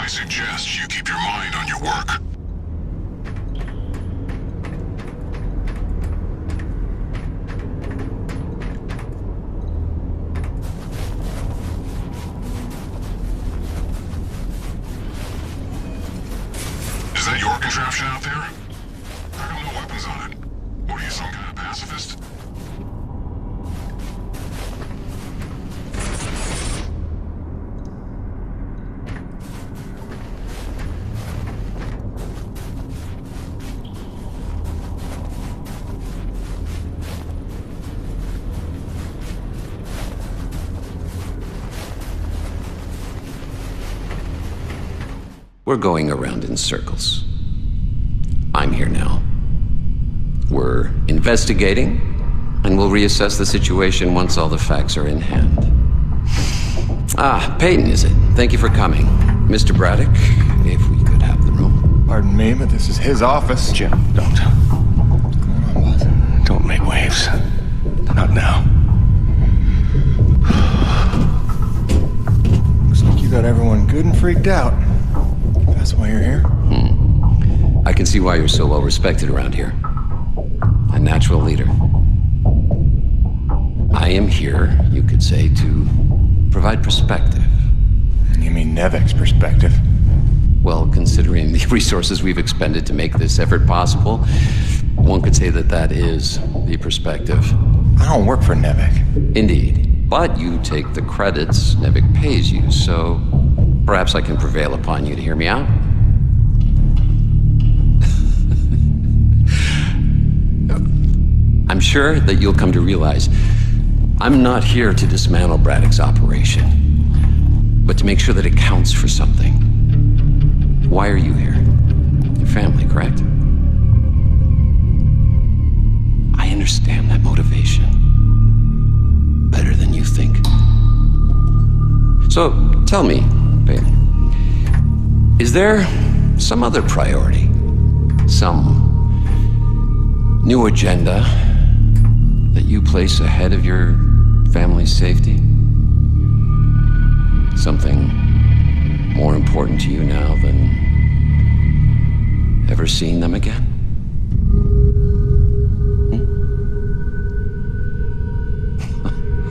I suggest you keep your mind on your work. Is that your contraption out there? How come no weapons on it? What are you, some kind of pacifist? We're going around in circles. I'm here now. We're investigating, and we'll reassess the situation once all the facts are in hand. Ah, Peyton, is it? Thank you for coming. Mr. Braddock, if we could have the room. Pardon me, but this is his office. Jim, don't. Don't make waves. Not now. Looks like you got everyone good and freaked out. That's why you're here? I can see why you're so well respected around here. A natural leader. I am here, you could say, to provide perspective. You mean NEVEC's perspective? Well, considering the resources we've expended to make this effort possible, one could say that that is the perspective. I don't work for NEVEC. Indeed. But you take the credits NEVEC pays you, so perhaps I can prevail upon you to hear me out. I'm sure that you'll come to realize I'm not here to dismantle Braddock's operation, but to make sure that it counts for something. Why are you here? Your family, correct? I understand that motivation better than you think. So, tell me, Peyton, is there some other priority? Some new agenda that you place ahead of your family's safety? Something more important to you now than ever seeing them again?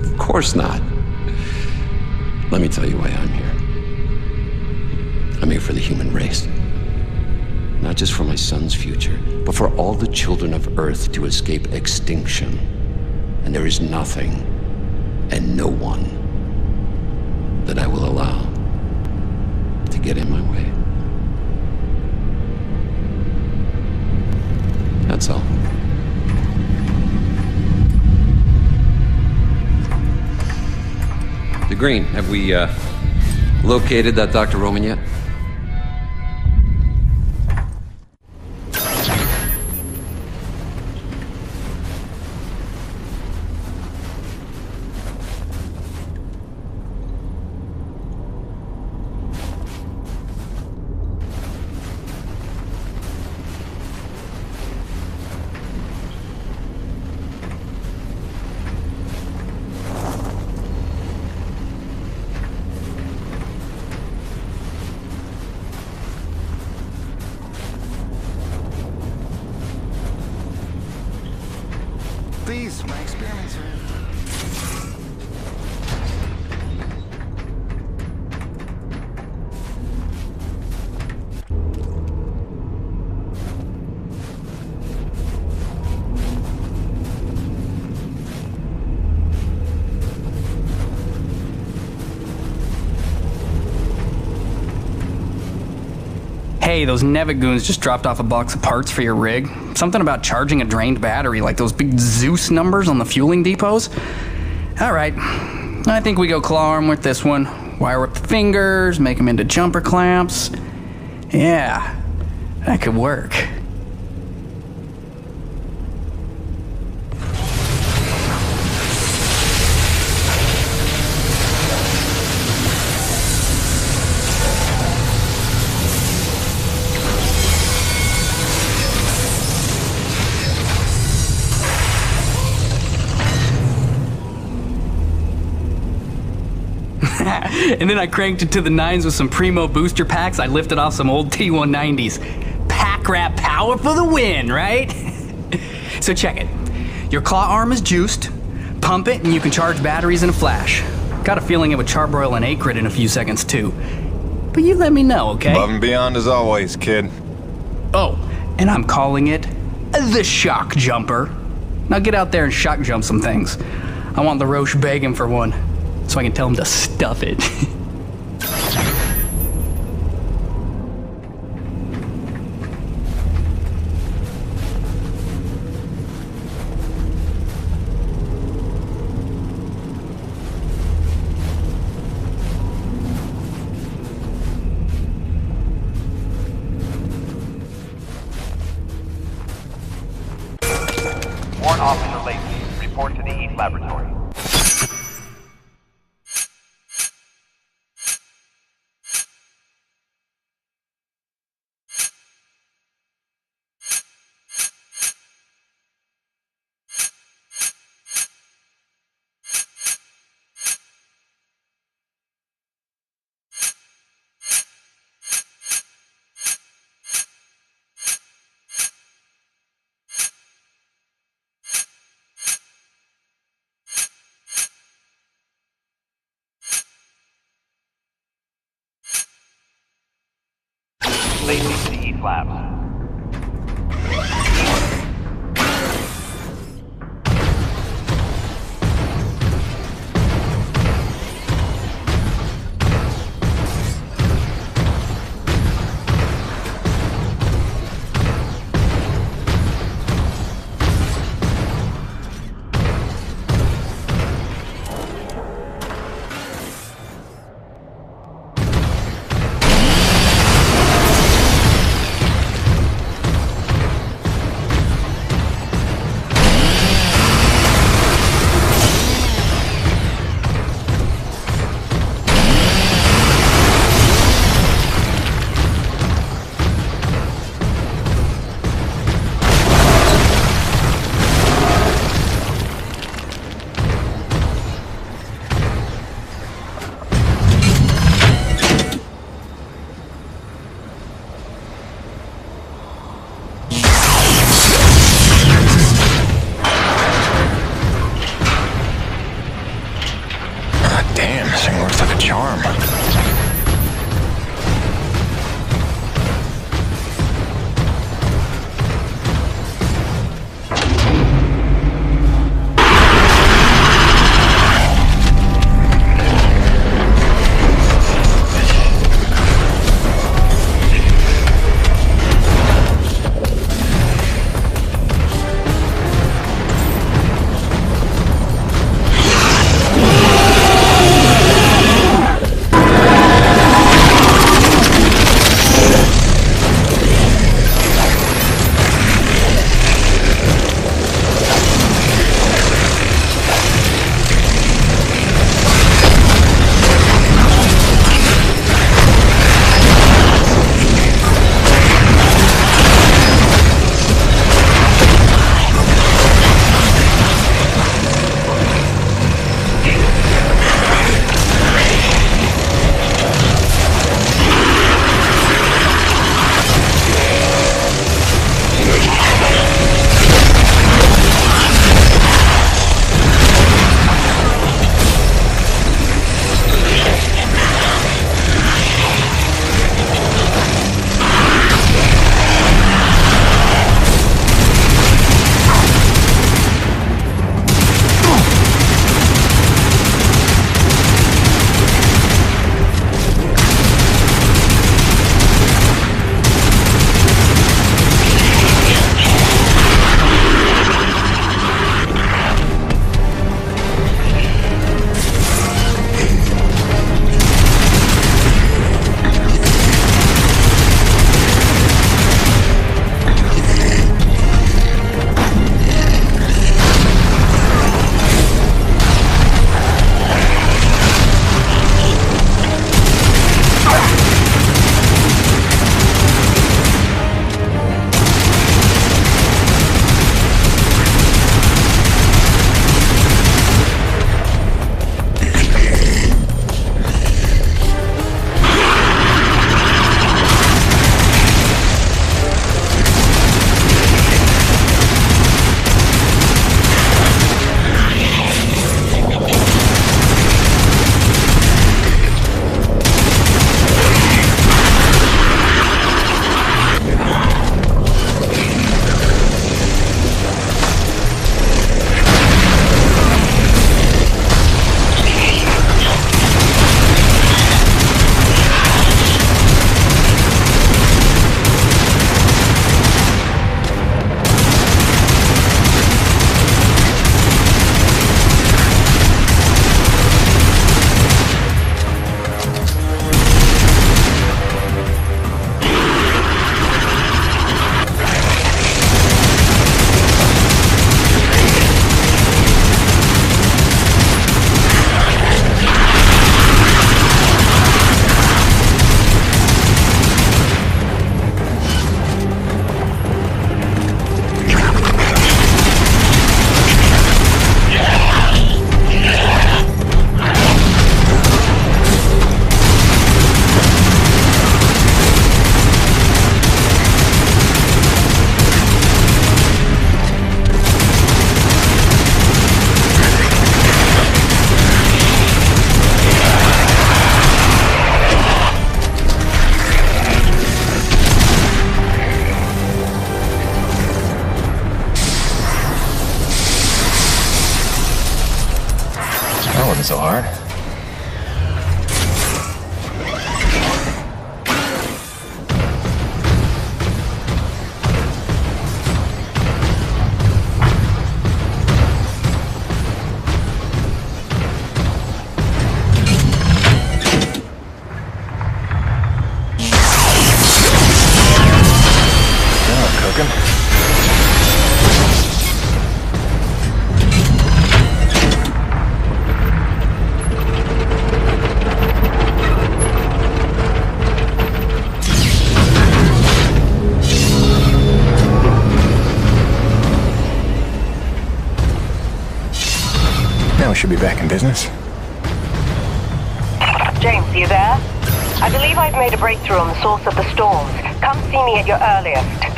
Of course not. Let me tell you why I'm here. I'm here for the human race. Not just for my son's future, but for all the children of Earth to escape extinction. And there is nothing and no one that I will allow to get in my way. That's all. The Green, have we located that Dr. Roman yet? Please, my experiments are... Hey, those NEVEC goons just dropped off a box of parts for your rig. Something about charging a drained battery, like those big Zeus numbers on the fueling depots. Alright, I think we go claw arm with this one. Wire up the fingers, make them into jumper clamps. Yeah, that could work. And then I cranked it to the nines with some primo booster packs I lifted off some old T190s. Pack rat power for the win, right? So check it. Your claw arm is juiced. Pump it and you can charge batteries in a flash. Got a feeling it would charbroil an Akrid in a few seconds too. But you let me know, okay? Above and beyond as always, kid. Oh, and I'm calling it the shock jumper. Now get out there and shock jump some things. I want LaRoche begging for one, so I can tell him to stuff it. Warrant Officer Lacey, report to the East Laboratory. Lacey to the East Labs. be back in business. James, are you there? I believe I've made a breakthrough on the source of the storms. Come see me at your earliest.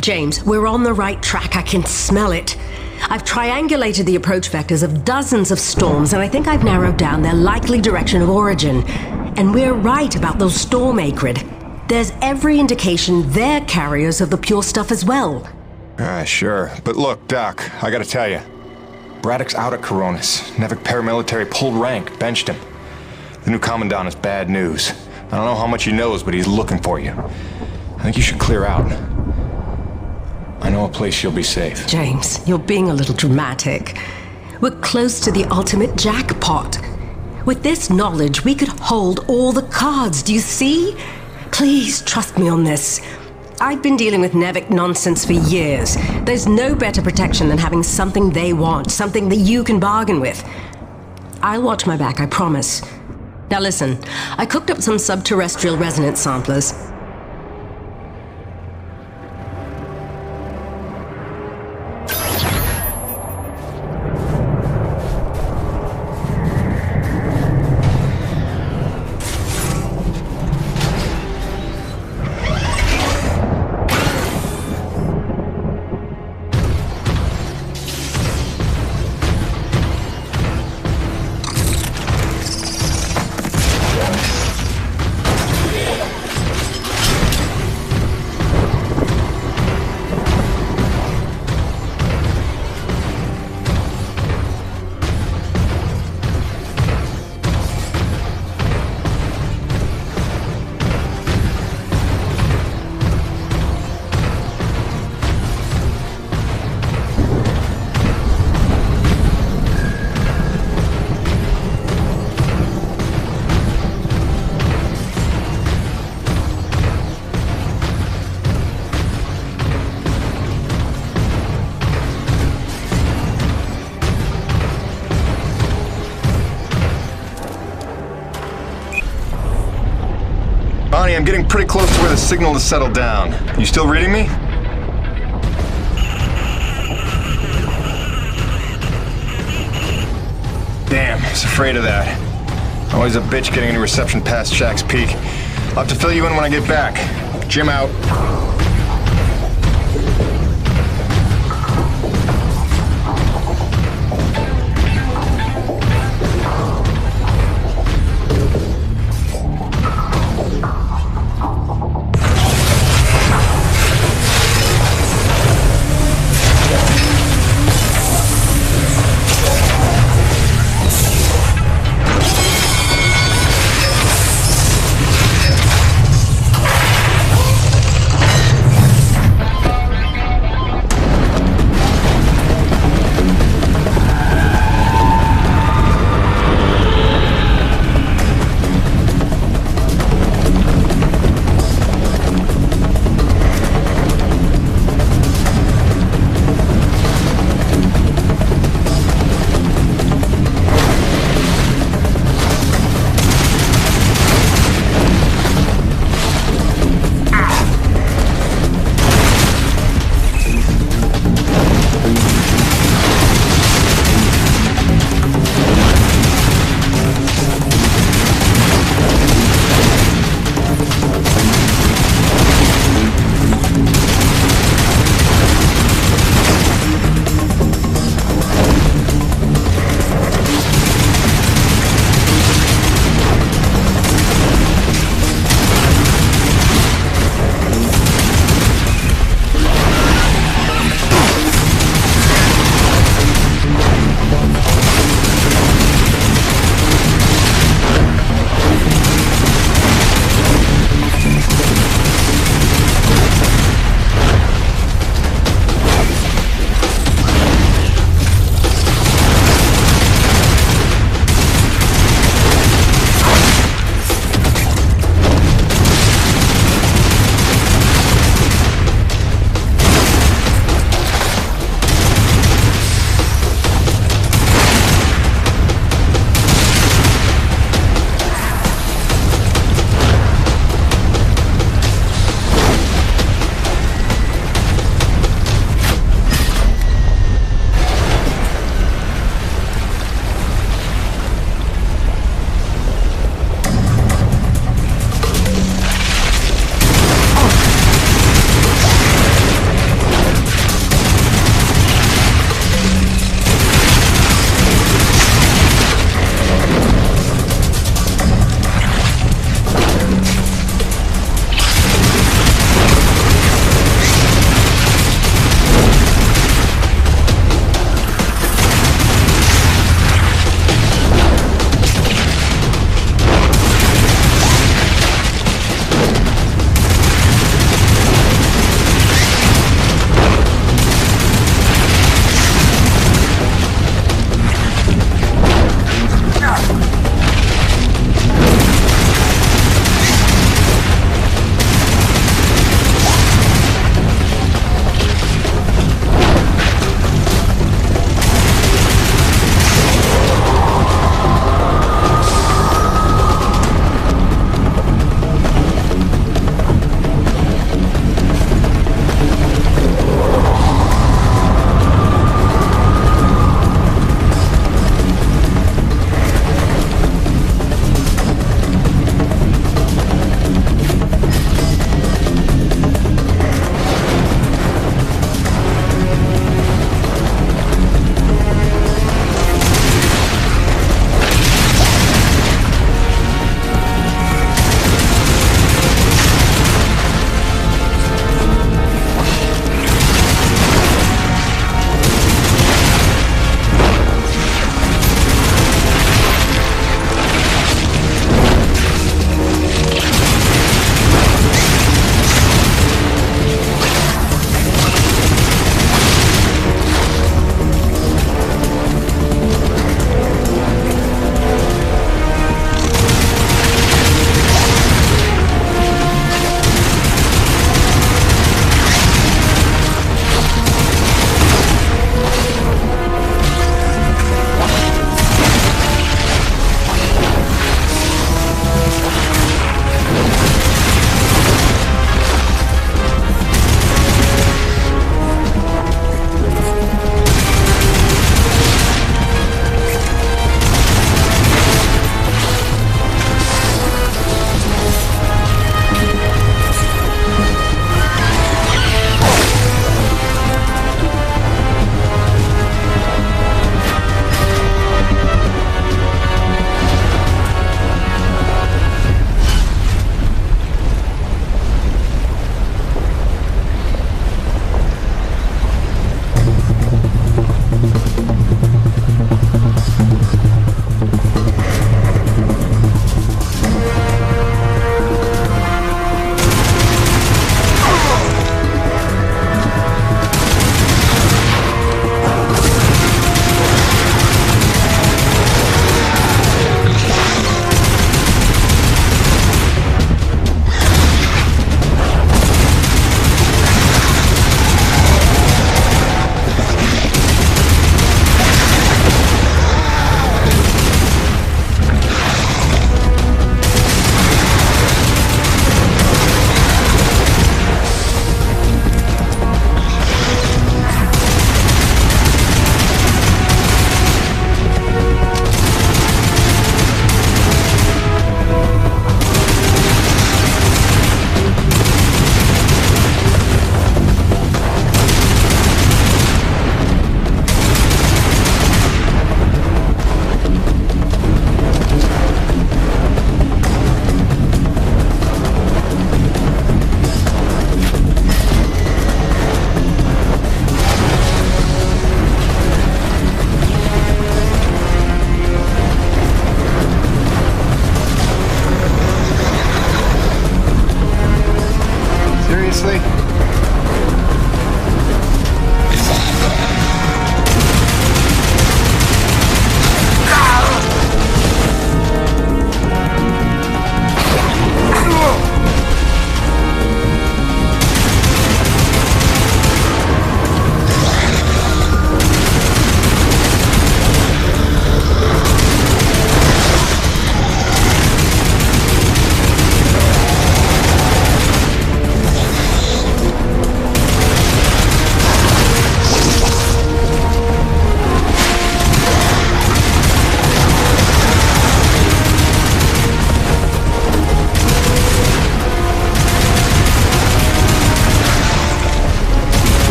James, we're on the right track. I can smell it. I've triangulated the approach vectors of dozens of storms, and I think I've narrowed down their likely direction of origin. And we're right about those storm Akrid. There's every indication they're carriers of the pure stuff as well. Sure. But look, Doc, I gotta tell you. Braddock's out at Coronis. NEVEC paramilitary pulled rank, benched him. The new commandant is bad news. I don't know how much he knows, but he's looking for you. I think you should clear out. I know a place you'll be safe. James, you're being a little dramatic. We're close to the ultimate jackpot. With this knowledge, we could hold all the cards, do you see? Please trust me on this. I've been dealing with NEVEC nonsense for years. There's no better protection than having something they want, something that you can bargain with. I'll watch my back, I promise. Now listen, I cooked up some subterrestrial resonance samplers. Bonnie, I'm getting pretty close to where the signal has settled down. You still reading me? Damn, I was afraid of that. Always a bitch getting any reception past Shack's Peak. I'll have to fill you in when I get back. Jim out.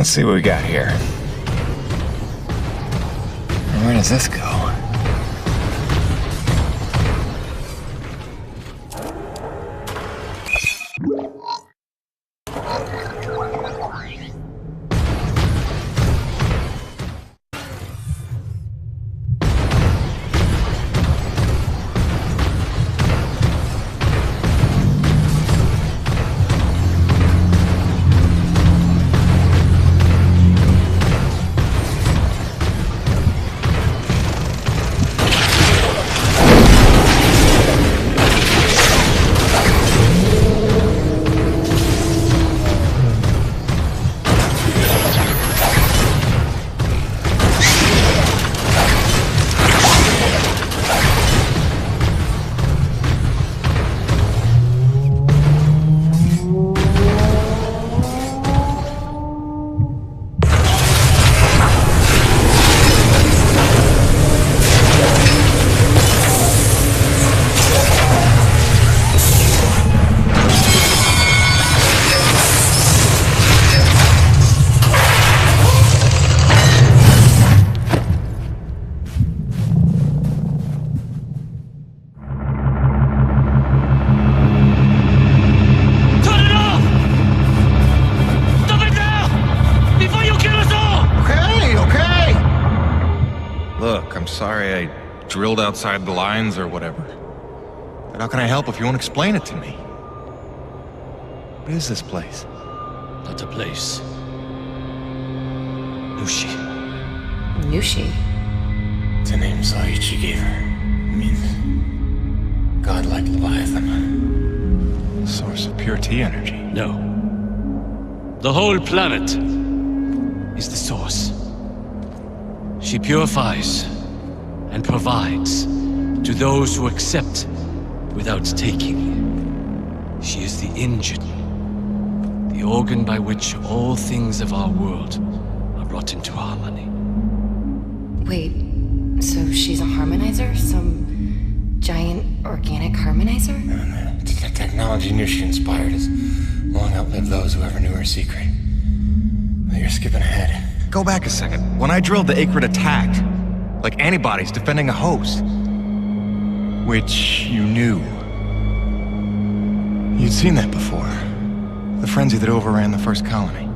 Let's see what we got here. Where does this go? Sorry I drilled outside the lines or whatever. But how can I help if you won't explain it to me? What is this place? Not a place. Nushi. Nushi? It's a name Saichi gave her. It means godlike Leviathan. Source of pure T energy. No. The whole planet is the source. She purifies and provides to those who accept without taking. She is the engine, the organ by which all things of our world are brought into harmony. Wait, so she's a harmonizer? Some giant organic harmonizer? The technology Nushi inspired has long outlived those who ever knew her secret. But you're skipping ahead. Go back a second. When I drilled, the Akrid attacked. Like antibodies defending a host. Which you knew. You'd seen that before. The frenzy that overran the first colony.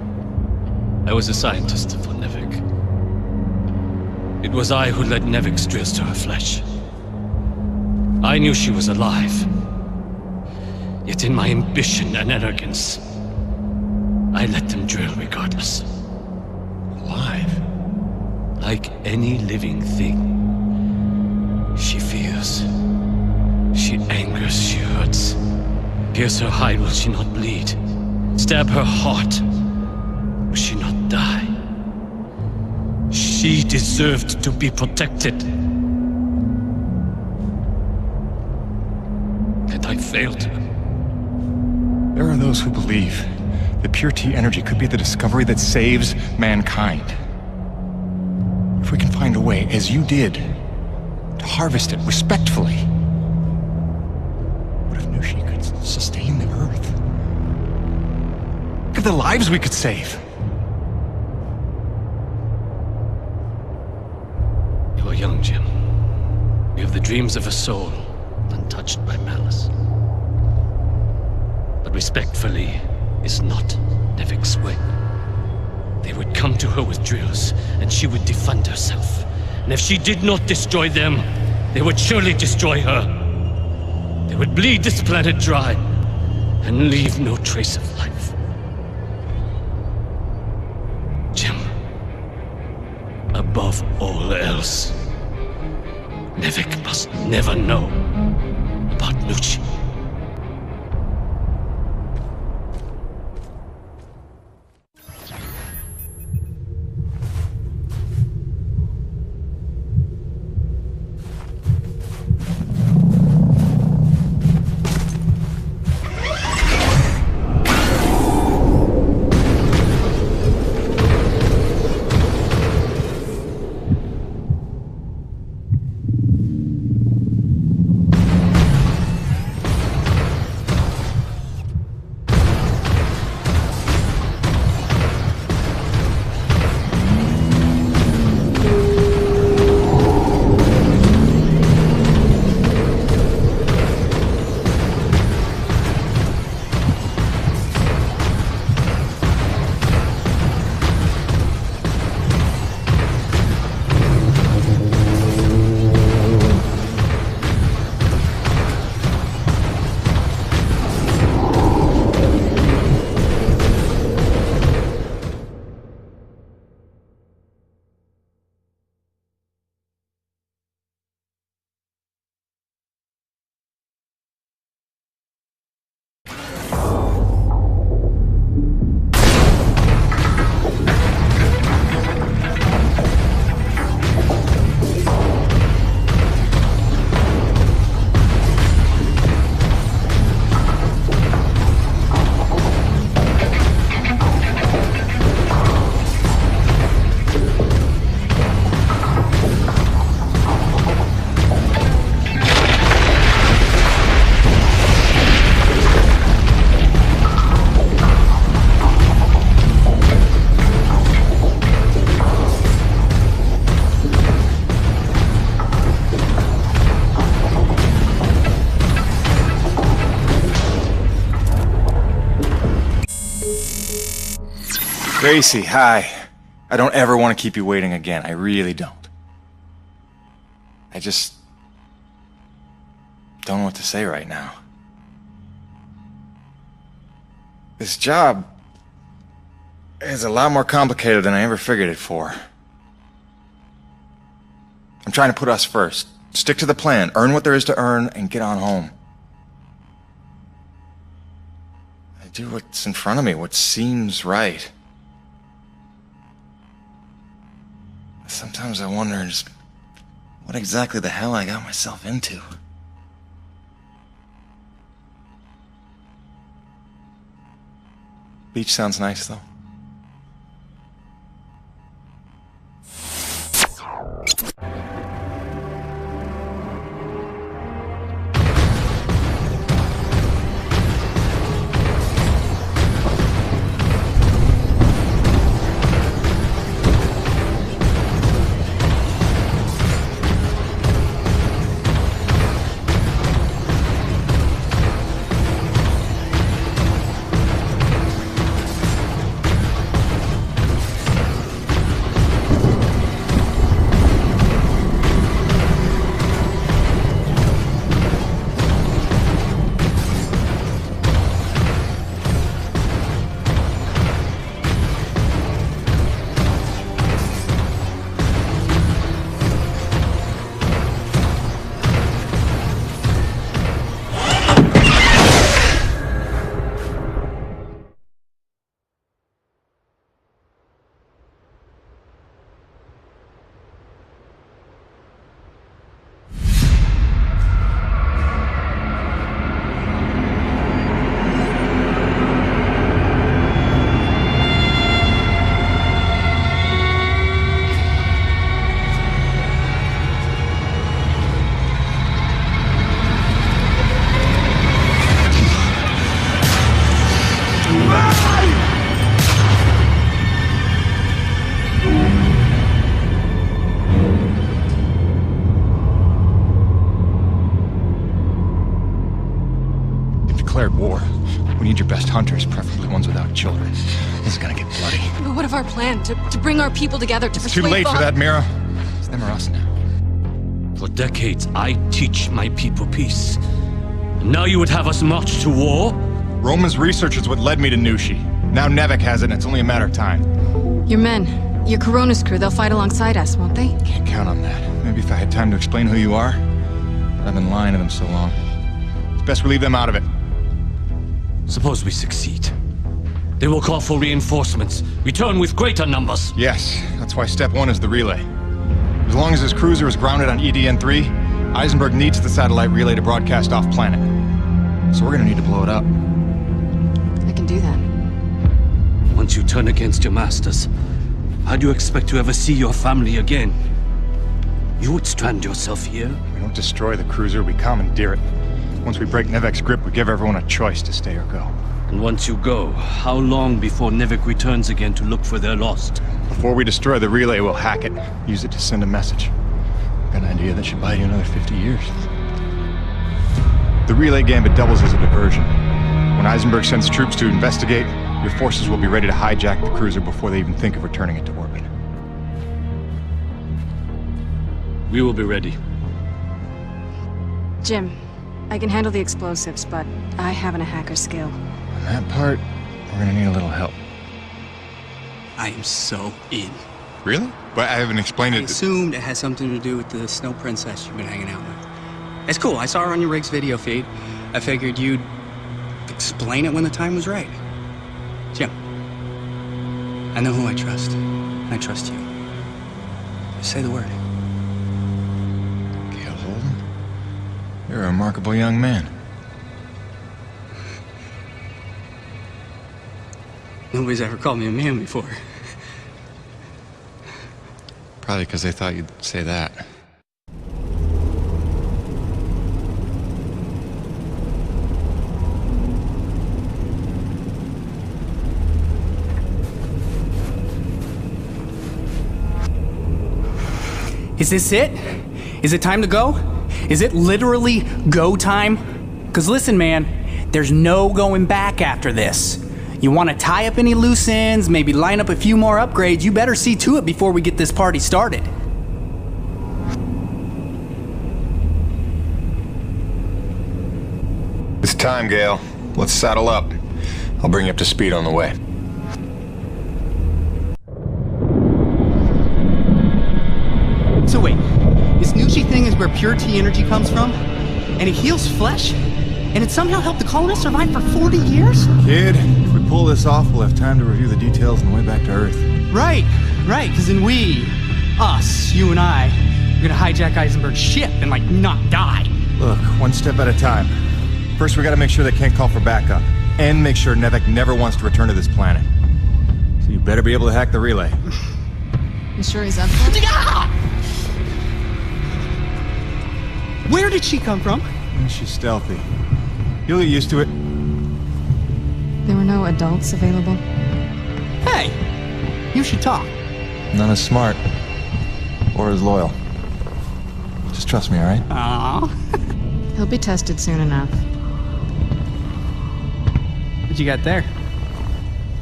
I was a scientist for NEVEC. It was I who led NEVEC's drills to her flesh. I knew she was alive. Yet in my ambition and arrogance, I let them drill regardless. Alive? Like any living thing. She fears. She angers, she hurts. Pierce her hide, will she not bleed? Stab her heart, will she not die? She deserved to be protected. And I failed her. There are those who believe that pure T energy could be the discovery that saves mankind. If we can find a way, as you did, to harvest it respectfully, what if Nushi could sustain the Earth? Look at the lives we could save. You are young, Jim. You have the dreams of a soul, untouched by malice. But respectfully is not NEVEC's way. They would come to her with drills, and she would defend herself. And if she did not destroy them, they would surely destroy her. They would bleed this planet dry, and leave no trace of life. Jim, above all else, NEVEC must never know about Nushi. Gracie, hi. I don't ever want to keep you waiting again. I really don't. I just don't know what to say right now. This job is a lot more complicated than I ever figured it for. I'm trying to put us first. Stick to the plan, earn what there is to earn, and get on home. I do what's in front of me, what seems right. Sometimes I wonder just what exactly the hell I got myself into. Beach sounds nice, though. War. We need your best hunters, preferably ones without children. This is gonna get bloody. But what of our plan? To bring our people together to persuade Too late for that, Mira. It's them or us now. For decades, I teach my people peace. And now you would have us march to war? Roman's research is what led me to Nushi. Now NEVEC has it, and it's only a matter of time. Your men, your Coronis crew, they'll fight alongside us, won't they? Can't count on that. Maybe if I had time to explain who you are. But I've been lying to them so long. It's best we leave them out of it. Suppose we succeed. They will call for reinforcements. Return with greater numbers. Yes, that's why step one is the relay. As long as his cruiser is grounded on E.D.N. 3, Eisenberg needs the satellite relay to broadcast off-planet. So we're gonna need to blow it up. I can do that. Once you turn against your masters, how do you expect to ever see your family again? You would strand yourself here? We don't destroy the cruiser, we commandeer it. Once we break NEVEC's grip, we give everyone a choice to stay or go. And once you go, how long before NEVEC returns again to look for their lost? Before we destroy the relay, we'll hack it. Use it to send a message. Got an idea that should buy you another 50 years. The relay gambit doubles as a diversion. When Eisenberg sends troops to investigate, your forces will be ready to hijack the cruiser before they even think of returning it to orbit. We will be ready. Jim, I can handle the explosives, but I haven't a hacker's skill. On that part, we're gonna need a little help. I am so in. Really? But I haven't explained I it. assumed it has something to do with the snow princess you've been hanging out with. It's cool. I saw her on your rig's video feed. I figured you'd explain it when the time was right. Jim, I know who I trust. I trust you. Just say the word. You're a remarkable young man. Nobody's ever called me a man before. Probably because they thought you'd say that. Is this it? Is it time to go? Is it literally go time? Because listen, man, there's no going back after this. You want to tie up any loose ends, maybe line up a few more upgrades, you better see to it before we get this party started. It's time, Gale. Let's saddle up. I'll bring you up to speed on the way. So wait, this Nushi thing is where pure T energy comes from? And it heals flesh? And it somehow helped the colonists survive for 40 years? Kid, if we pull this off, we'll have time to review the details on the way back to Earth. Right, because then us, you and I, we're gonna hijack Eisenberg's ship and, like, not die. Look, one step at a time. First, we gotta make sure they can't call for backup. And make sure NEVEC never wants to return to this planet. So you better be able to hack the relay. You sure he's up for it? Where did she come from? She's stealthy. You'll get used to it. There were no adults available? Hey, you should talk. Not as smart. Or as loyal. Just trust me, alright? Aww. He'll be tested soon enough. What you got there?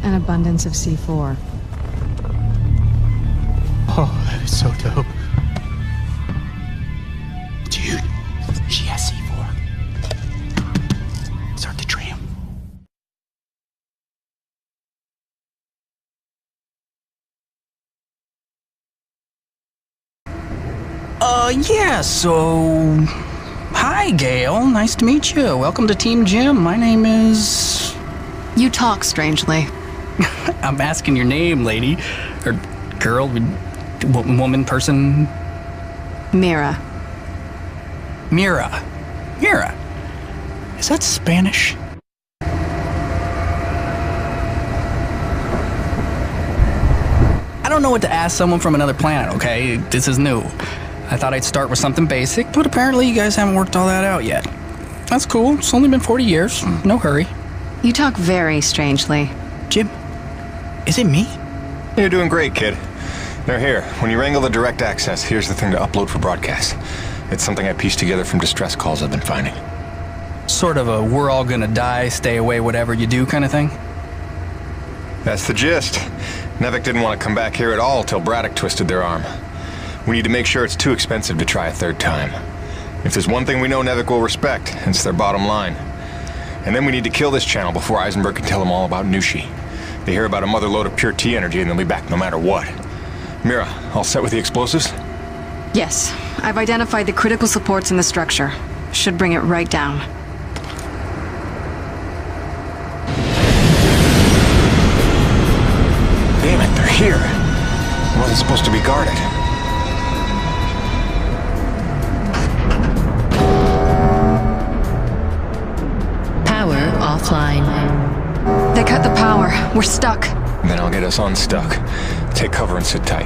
An abundance of C4. Oh, that is so dope. Dude, she has C4. Start the tram. Yeah, so... Hi, Gale. Nice to meet you. Welcome to Team Jim. My name is... You talk strangely. I'm asking your name, lady. Or girl, woman, person... Mira. Mira. Is that Spanish? I don't know what to ask someone from another planet, okay? This is new. I thought I'd start with something basic, but apparently you guys haven't worked all that out yet. That's cool. It's only been 40 years. No hurry. You talk very strangely. Jim, is it me? You're doing great, kid. Now here, when you wrangle the direct access, here's the thing to upload for broadcast. It's something I pieced together from distress calls I've been finding. Sort of a we're all gonna die, stay away, whatever you do kind of thing? That's the gist. NEVEC didn't want to come back here at all till Braddock twisted their arm. We need to make sure it's too expensive to try a third time. If there's one thing we know NEVEC will respect, it's their bottom line. And then we need to kill this channel before Eisenberg can tell them all about Nushi. They hear about a mother load of pure T energy and they'll be back no matter what. Mira, all set with the explosives? Yes, I've identified the critical supports in the structure. Should bring it right down. Damn it, they're here. It wasn't supposed to be guarded. Power offline. They cut the power. We're stuck. Then I'll get us unstuck. Take cover and sit tight.